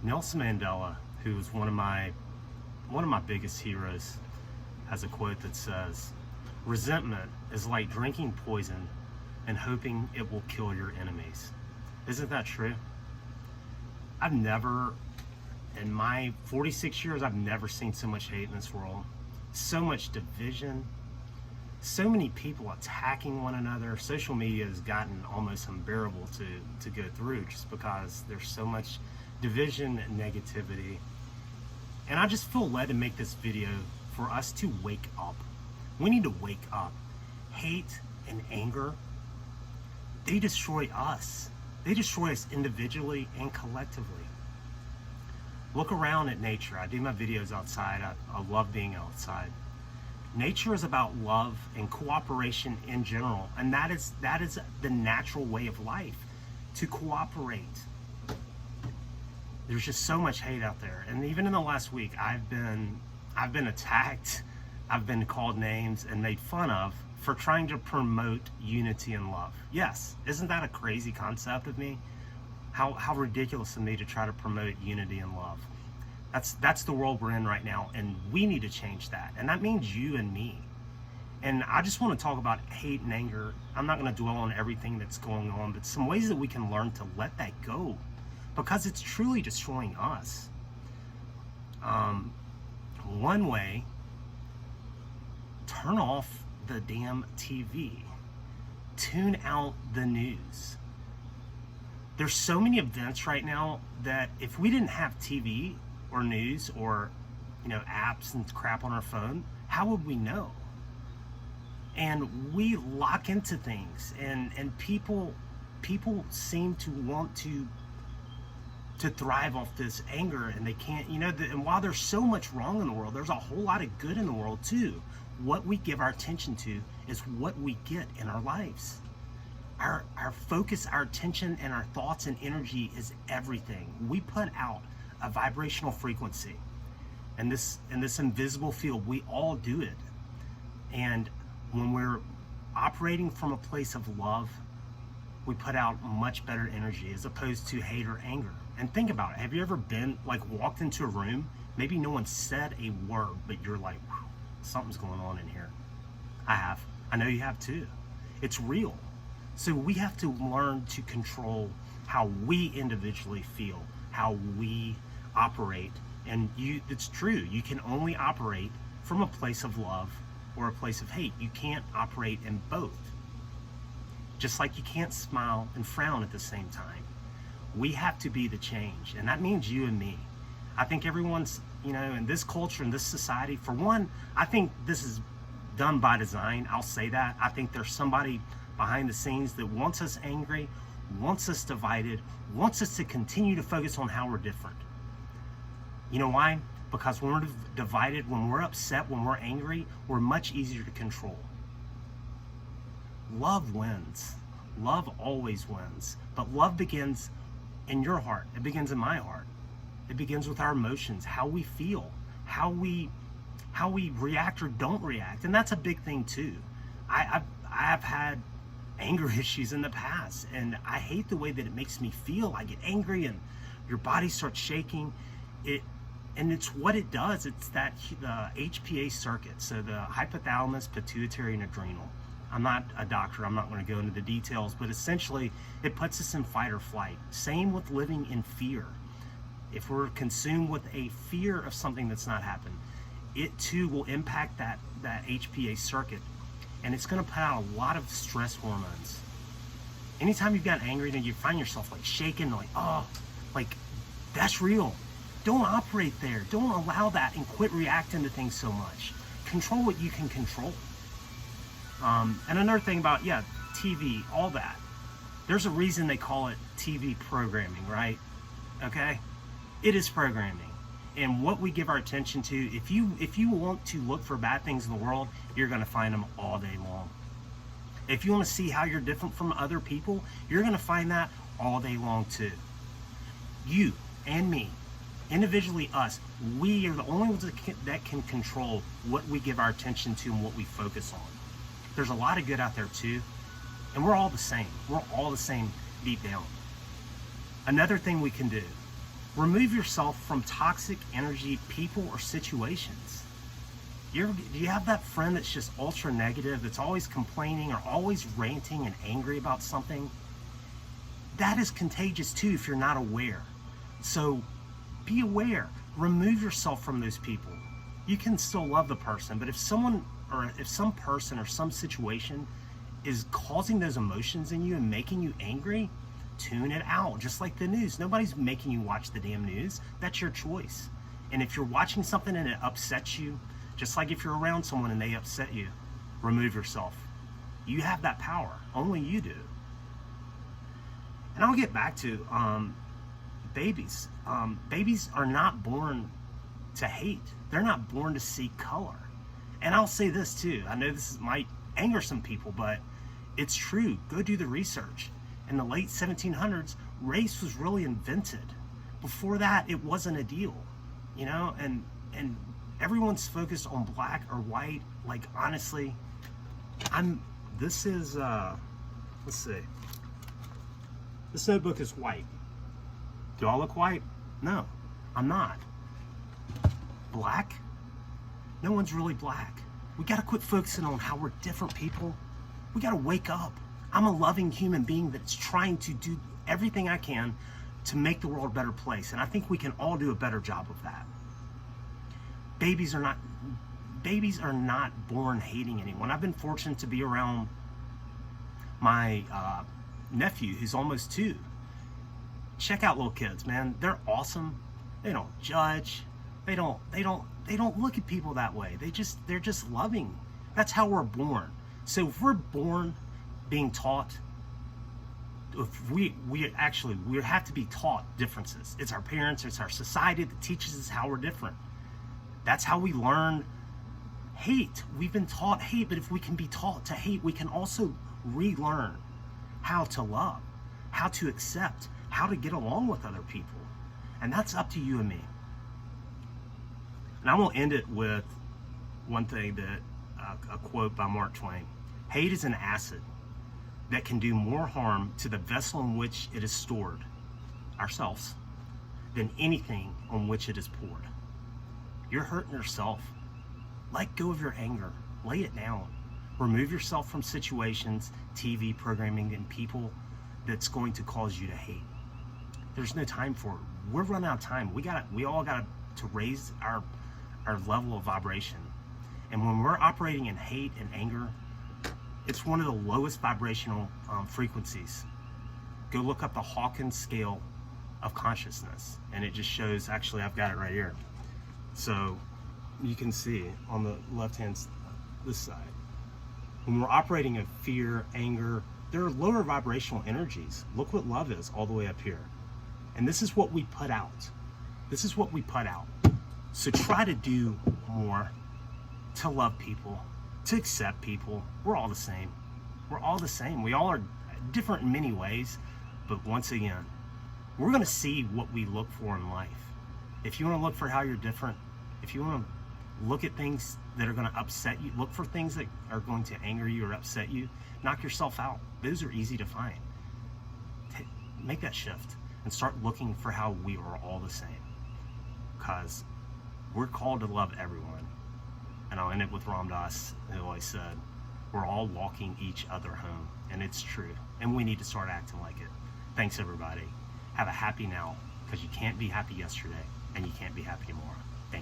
Nelson Mandela, who was one of my biggest heroes, has a quote that says, "Resentment is like drinking poison and hoping it will kill your enemies." Isn't that true? I've never, in my 46 years, I've never seen so much hate in this world. So much division, so many people attacking one another. Social media has gotten almost unbearable to go through just because there's so much division and negativity. And I just feel led to make this video for us to wake up. We need to wake up. Hate and anger, they destroy us. They destroy us individually and collectively. Look around at nature. I do my videos outside. I love being outside. Nature is about love and cooperation in general, and that is the natural way of life, to cooperate. There's just so much hate out there, and even in the last week, I've been attacked, I've been called names and made fun of for trying to promote unity and love. Yes, isn't that a crazy concept of me? How ridiculous of me to try to promote unity and love. That's the world we're in right now, and we need to change that. And that means you and me. And I just want to talk about hate and anger. I'm not going to dwell on everything that's going on, but some ways that we can learn to let that go, because it's truly destroying us. One way, turn off the damn TV. Tune out the news. There's so many events right now that if we didn't have TV or news or, apps and crap on our phone, how would we know? And we lock into things, and people seem to want to thrive off this anger, and they can't, and while there's so much wrong in the world, there's a whole lot of good in the world too. What we give our attention to is what we get in our lives. Our focus, our attention, and our thoughts and energy is everything. We put out a vibrational frequency, and this invisible field, we all do it. And when we're operating from a place of love, we put out much better energy as opposed to hate or anger. And think about it. Have you ever been, walked into a room, maybe no one said a word, but you're like, "Whew, something's going on in here." I have. I know you have too. It's real. So we have to learn to control how we individually feel, how we operate. And it's true. You can only operate from a place of love or a place of hate. You can't operate in both. Just like you can't smile and frown at the same time. We have to be the change, and that means you and me. I think everyone's, in this culture, in this society, for one, I think this is done by design. I'll say that. I think there's somebody behind the scenes that wants us angry, wants us divided, wants us to continue to focus on how we're different. You know why? Because when we're divided, when we're upset, when we're angry, we're much easier to control. Love wins. Love always wins. But love begins in your heart. It begins in my heart. It begins with our emotions, how we feel, how we react or don't react. And that's a big thing too. I've had anger issues in the past, and I hate the way that it makes me feel. I get angry and your body starts shaking. And it's what it does. It's the HPA circuit, so the hypothalamus, pituitary, and adrenal. I'm not a doctor, I'm not going to go into the details, but essentially it puts us in fight or flight. Same with living in fear. If we're consumed with a fear of something that's not happened, it too will impact that HPA circuit, and it's going to put out a lot of stress hormones. Anytime you've got angry, then you find yourself shaking, that's real. Don't operate there. Don't allow that, and quit reacting to things so much. Control what you can control. And another thing about, TV, all that. There's a reason they call it TV programming, right? Okay? It is programming. And what we give our attention to, if you want to look for bad things in the world, you're going to find them all day long. If you want to see how you're different from other people, you're going to find that all day long too. You and me, individually us, we are the only ones that can control what we give our attention to and what we focus on. There's a lot of good out there too, and we're all the same. We're all the same deep down. Another thing we can do Remove yourself from toxic energy, people, or situations. Do you have that friend that's just ultra negative, that's always complaining or always ranting and angry about something? That is contagious too if you're not aware. So be aware. Remove yourself from those people. You can still love the person, but if some person or some situation is causing those emotions in you and making you angry, tune it out. Just like the news. Nobody's making you watch the damn news. That's your choice. And if you're watching something and it upsets you, just like if you're around someone and they upset you, remove yourself. You have that power. Only you do. And I'll get back to babies. Babies are not born to hate. They're not born to see color. And I'll say this too. I know this might anger some people, but it's true. Go do the research. In the late 1700s, race was really invented. Before that, it wasn't a deal, you know. And everyone's focused on black or white. Like honestly, This is let's see. This notebook is white. Do I look white? No, I'm not. Black? No one's really black. We gotta quit focusing on how we're different people. We gotta wake up. I'm a loving human being that's trying to do everything I can to make the world a better place. And I think we can all do a better job of that. Babies are not born hating anyone. I've been fortunate to be around my nephew who's almost 2. Check out little kids, man. They're awesome. They don't judge. They don't look at people that way. They're just loving. That's how we're born. So if we're born being taught, if we have to be taught differences. It's our parents, it's our society that teaches us how we're different. That's how we learn hate. We've been taught hate, but if we can be taught to hate, we can also relearn how to love, how to accept, how to get along with other people. And that's up to you and me. And I'm going to end it with one thing that a quote by Mark Twain. Hate is an acid that can do more harm to the vessel in which it is stored, ourselves, than anything on which it is poured. You're hurting yourself. Let go of your anger. Lay it down. Remove yourself from situations, TV programming, and people that's going to cause you to hate. There's no time for it. We're running out of time. We all got to raise our level of vibration. And when we're operating in hate and anger, it's one of the lowest vibrational frequencies. Go look up the Hawkins scale of consciousness, and it just shows, actually I've got it right here. So you can see on the left hand, this side. When we're operating in fear, anger, there are lower vibrational energies. Look what love is all the way up here. And this is what we put out. This is what we put out. So try to do more to love people, to accept people. We're all the same. We're all the same. We all are different in many ways, but once again, we're going to see what we look for in life. If you want to look for how you're different, if you want to look at things that are going to upset you, look for things that are going to anger you or upset you, knock yourself out. Those are easy to find. Make that shift and start looking for how we are all the same, because we're called to love everyone. And I'll end it with Ram Dass, who always said, we're all walking each other home. And it's true. And we need to start acting like it. Thanks, everybody. Have a happy now, because you can't be happy yesterday, and you can't be happy tomorrow. Thank you.